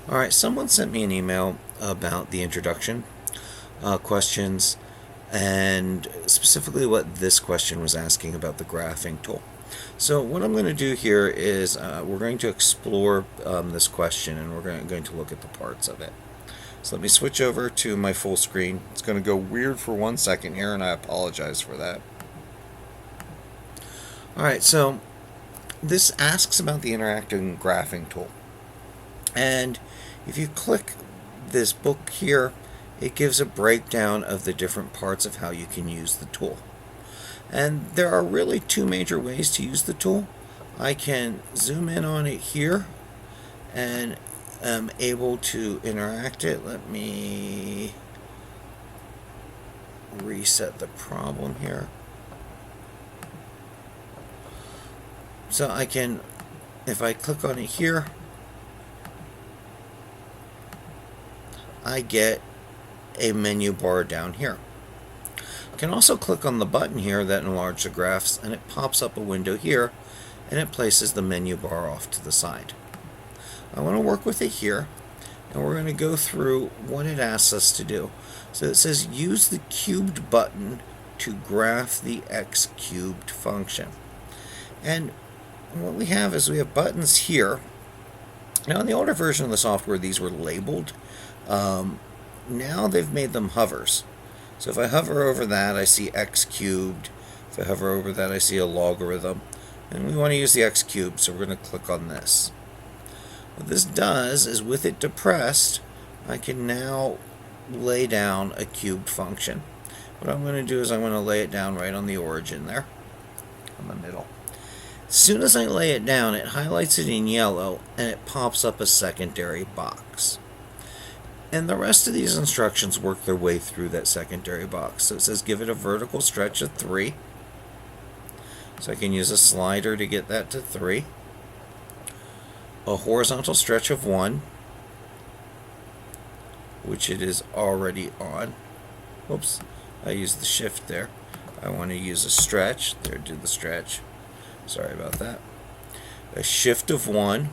Alright, someone sent me an email about the introduction questions, and specifically what this question was asking about the graphing tool. So what I'm going to do here is we're going to explore this question, and we're going to look at the parts of it. So let me switch over to my full screen. It's going to go weird for 1 second here, and I apologize for that. Alright, so this asks about the interactive graphing tool. And if you click this book here, it gives a breakdown of the different parts of how you can use the tool. And there are really two major ways to use the tool. I can zoom in on it here and am able to interact it. Let me reset the problem here. So I can, if I click on it here, I get a menu bar down here. I can also click on the button here that enlarges the graphs, and it pops up a window here, and it places the menu bar off to the side. I want to work with it here, and we're going to go through what it asks us to do. So it says use the cubed button to graph the x cubed function. And what we have is we have buttons here. Now in the older version of the software, these were labeled. Now they've made them hovers. So if I hover over that, I see x cubed. If I hover over that, I see a logarithm. And we want to use the x cubed, so we're going to click on this. What this does is, with it depressed, I can now lay down a cubed function. What I'm going to do is I'm going to lay it down right on the origin there, in the middle. As soon as I lay it down, it highlights it in yellow, and it pops up a secondary box. And the rest of these instructions work their way through that secondary box. So it says give it a vertical stretch of 3. So I can use a slider to get that to 3. A horizontal stretch of 1, which it is already on. Whoops, I used the shift there. I want to use a stretch. There, do the stretch. Sorry about that. A shift of 1.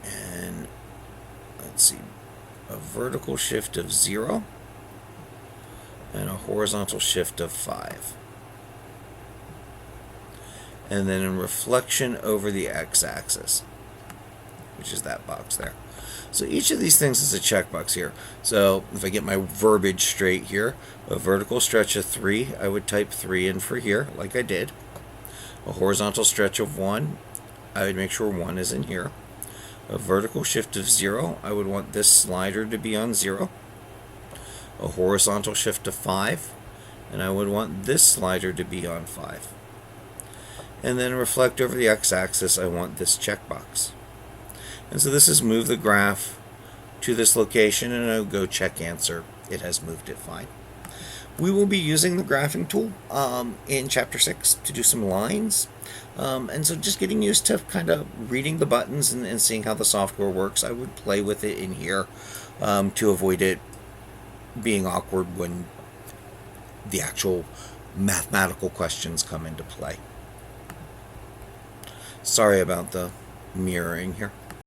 And let's see, a vertical shift of 0. And a horizontal shift of 5. And then in reflection over the x-axis, which is that box there. So each of these things is a checkbox here. So if I get my verbiage straight here, a vertical stretch of 3, I would type 3 in for here, like I did. A horizontal stretch of 1, I would make sure 1 is in here. A vertical shift of 0, I would want this slider to be on 0. A horizontal shift of 5, and I would want this slider to be on 5. And then reflect over the x-axis, I want this checkbox. And so this is move the graph to this location, and I'll go check answer. It has moved it fine. We will be using the graphing tool in Chapter 6 to do some lines. And so just getting used to kind of reading the buttons and seeing how the software works. I would play with it in here to avoid it being awkward when the actual mathematical questions come into play. Sorry about the mirroring here.